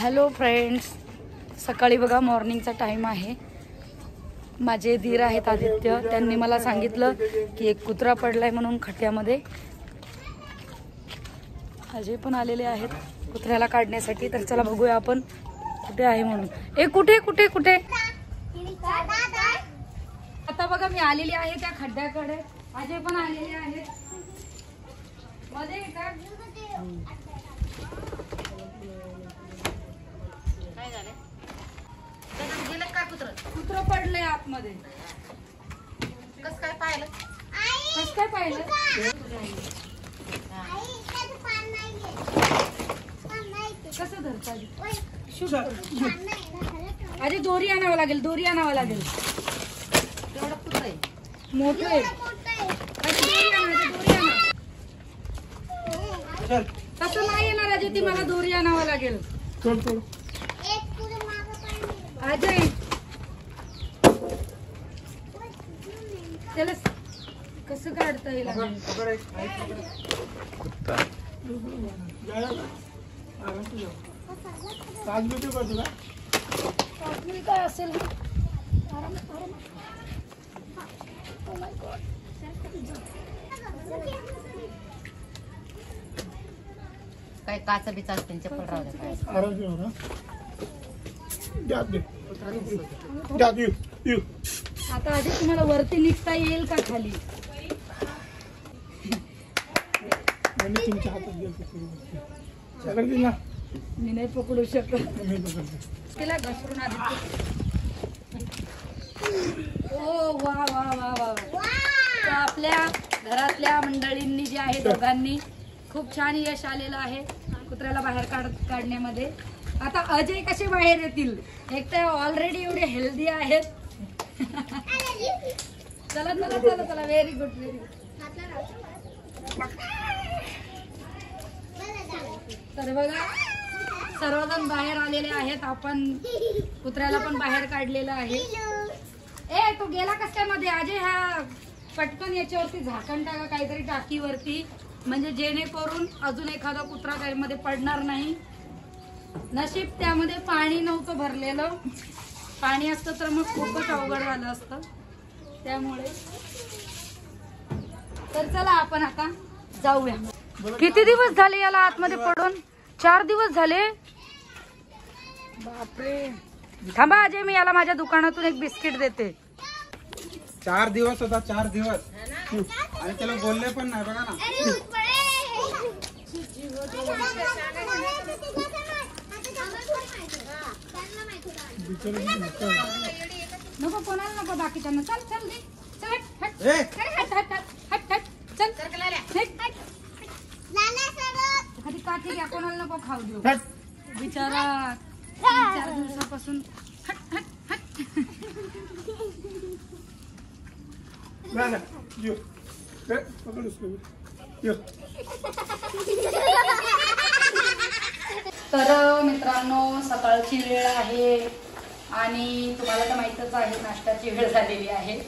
Hello friends, सकाळी बघा मॉर्निंगचा time आहे. माझे धीर आहेत आदित्य, त्यांनी मला सांगितलं की एक कुत्रा पडलाय म्हणून खट्ट्यामध्ये. अजय पण आलेले आहेत कुत्र्याला काढण्यासाठी. तर चला बघूया आपण कुठे आहे म्हणून. ए कुठे कुठे कुठे आता बघा मी आलेली आहे त्या खड्ड्याकडे. अजय पण आलेले आहेत मध्ये. काय झालं? त्याच्यात गेलं काय कुत्र? कुत्र पडलंय आतमध्ये. कस काय पाहिलं? कस काय पाहिलं? कसं धरता अरे दोरी आणावं लागेल, दोरी आणावं लागेल. एवढं कुत्र आहे मोठं आहे. तसं नाही येणार अजय, ती मला दोरी आणावं लागेल. अजय त्याला कसं काढता येईल? काय असेल काय काचा बिचा त्यांच्या पण राहू द्या. आता आधी तुम्हाला वरती निघता येईल का खाली? तुमच्या हातात मी नाही पकडू शकत. तिला घसरून आधी. ओ वा वा वा वा. तर आपल्या घरातल्या मंडळींनी जे आहे दोघांनी खूप छान यश आलेलं आहे कुत्र्याला बाहेर काढण्यामध्ये. आता अजय कसे बाहेर येतील? एक तर ऑलरेडी एवढे हेल्दी आहेत. चला चला चला चला. Very good very good. तर बघा सर्वजण बाहेर आलेले आहेत. आपण कुत्र्याला पण बाहेर काढलेलं आहे. ए तो गेला कस काय मध्ये? अजय हा पटकन याच्यावरती झाकण टाका काहीतरी टाकीवरती, म्हणजे जेणेकरून अजून एखादा कुत्रा त्यामध्ये पडणार नाही. नशीब त्यामध्ये पाणी नव्हतं भरलेलं. पाणी असतं तर मग खूपच अवघड झालं असतं. त्यामुळे तर चला आपण आता जाऊया. किती दिवस झाले याला आतमध्ये पडून? 4 दिवस झाले. बापरे. थांबा अजय, मी याला माझ्या दुकानातून एक बिस्किट देते. 4 दिवस होता, 4 दिवस. आणि त्याला बोलले पण नाही बघा ना. नको कोणाला नको, बाकीच्यांना. चल चल दे. चल हट हट हट हट हट. चल एखादी काठी घ्या, कोणाला नको खाऊ देऊ. बिचारा 3-4 दिवसापासून हट हट हट. तर मित्रांनो सकाळची वेळ आहे आणि तुम्हाला तर माहीतच आहे नाश्त्याची वेळ झालेली आहे.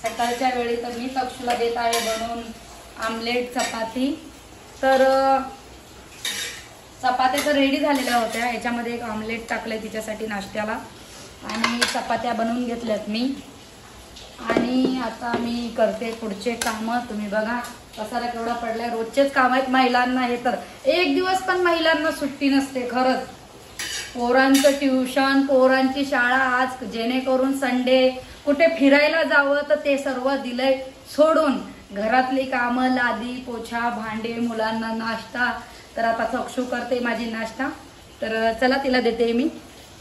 सकाळच्या वेळी तर मी तक्षुला देत आहे बनवून आमलेट चपाती. तर चपात्या तर रेडी झालेल्या होत्या. याच्यामध्ये एक आमलेट टाकलंय तिच्यासाठी नाश्त्याला आणि चपात्या बनवून घेतल्यात मी. आणि आता मी करते पुढचे कामं. तुम्ही बघा पसारा केवढा पडलाय. रोजचेच काम आहेत महिलांना. हे तर एक दिवस पण महिलांना सुट्टी नसते खरंच. पोरांचं ट्युशन, पोरांची शाळा, आज जेणेकरून संडे कुठे फिरायला जावं तर ते सर्व दिलंय सोडून. घरातली कामं, लादी पोछा, भांडे, मुलांना नाश्ता. तर आता चक्षू करते माझी नाश्ता. तर चला तिला देते मी.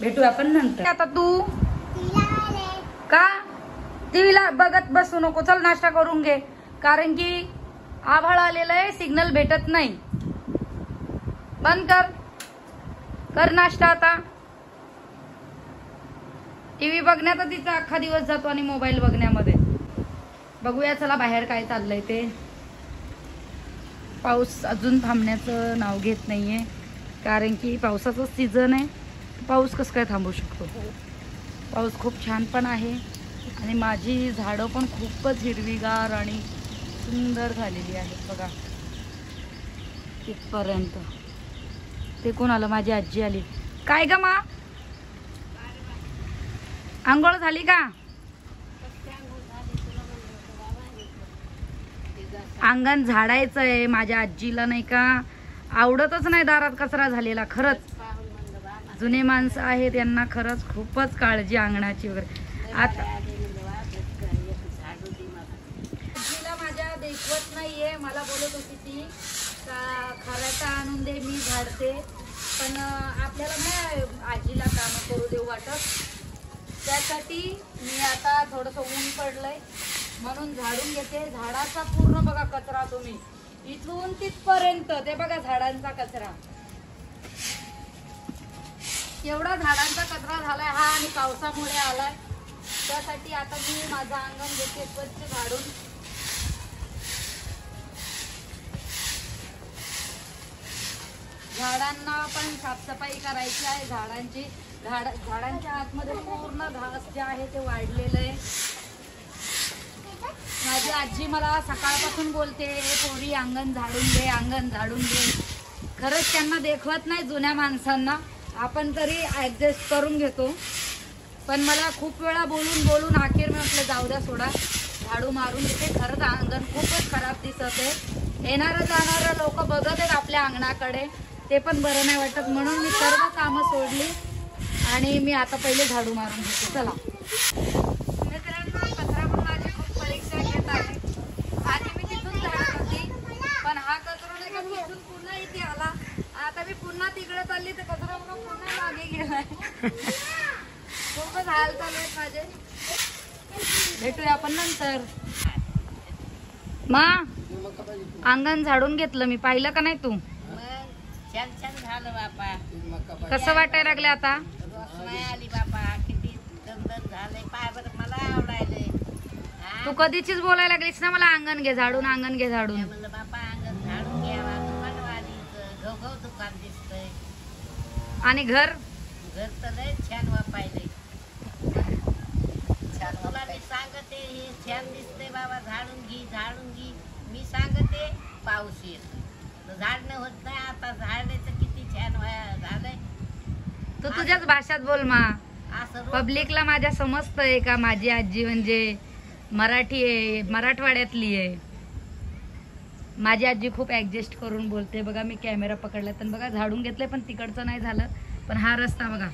भेटू आपण नंतर. आता तू का टीव्हीला बघत बसू नको. चल नाश्ता करून घे, कारण की आभाळ आलेलं आहे, सिग्नल भेटत नाही. बंद कर, कर नाश्ता. आता टीव्ही बघण्यात तिचा अख्खा दिवस जातो आणि मोबाईल बघण्यामध्ये. बघूया चला बाहेर काय चाललंय ते. पाऊस अजून थांबण्याचं नाव घेत नाहीये, कारण की पावसाचं सीझन आहे. पाऊस कसं काय थांबू शकतो? पाऊस खूप छान पण आहे आणि माझी झाडं पण खूपच हिरवीगार आणि सुंदर झालेली आहेत बघा इथपर्यंत. ते कोण आलं? माझी आजी आली. काय ग मा आंघोळ झाली का? अंगण झाडायचं आहे. माझ्या आजीला नाही का आवडतच नाही दारात कचरा झालेला. खरंच जुने माणसं आहेत त्यांना खरंच खूपच काळजी अंगणाची वगैरे. आता आजीला माझ्या देखवत नाहीये. मला बोलत होती ती का खराटा आणून दे मी झाडते, पण आपल्याला नाही आजीला कामं करू देऊ वाटत. त्यासाठी मी आता थोडंसं ऊन पडलंय म्हणून झाडून घेते. झाडाचा पूर्ण बघा कचरा तुम्ही इथून तिथपर्यंत ते बघा झाडांचा कचरा एवढा झाडांचा कचरा झालाय हा आणि पावसामुळे आलाय. त्यासाठी आता मी माझं अंगण घेते स्वच्छ झाडून. झाडांना पण साफसफाई करायची आहे. झाडांच्या आतमध्ये पूर्ण घास जे आहे ते वाढलेलं आहे. माझी आजी मला सकाळपासून बोलते पोरी अंगण झाडून दे, अंगण झाडून दे. खरंच त्यांना देखवत नाही जुन्या माणसांना. आपण तरी ऍडजस्ट करून घेतो, पण मला खूप वेळा बोलून अखेर मी म्हटलं जाऊ द्या सोडा, झाडू मारून घेते. खरंच अंगण खूपच खराब दिसत आहे. येणारं जाणारं लोक बघत आहेत आपल्या अंगणाकडे, ते पण बरं नाही वाटत. म्हणून मी सर्व कामं सोडली आणि मी आता पहिले झाडू मारून घेते. चला मित्रांनो, कचरा पण माझी खूप परीक्षा घेत आहे. आधी मी तिथून झाडत होती, पण हा कचरा नाही का तिथून पुन्हा इथे आला. आता मी पुन्हा तिकडे चालली तर कचरा पुन्हा मागे गेलाय. खूपच हाल चालू आहेत माझे. भेटूया आपण नंतर. मा अंगण झाडून घेतलं मी, पाहिलं का नाही तू? छान छान झालं बापा. कसं वाटायला लागलं आता? रोषणाई आली बापा. किती दंदन झालंय पाय बरं. मला आवडायलंय. तू कधीचीच बोलायला लागलीस ना मला अंगण घे झाडून, अंगण घे झाडून. म्हणलं बापा अंगण झाडून घ्यावा. दुकान वाढीचं घवघव दुकान दिसतंय. आणि घर तर लय छान वापायलंय. तुला मी सांगते हे छान दिसतंय बाबा, झाडून घे झाडून घे. मी सांगते पाऊस येतो, झाडणं होत नाही. आता झाडले तर किती छान झालंय. तू तुझ्याच भाषेत बोल मा. असं पब्लिकला माझ्या समजतंय का माझी आजी म्हणजे मराठी आहे, मराठवाड्यातली आहे. माझी आजी खूप ऍडजस्ट करून बोलते. बघा मी कॅमेरा पकडला तर बघा झाडून घेतलंय, पण तिकडचं नाही झालं. पण हा रस्ता बघा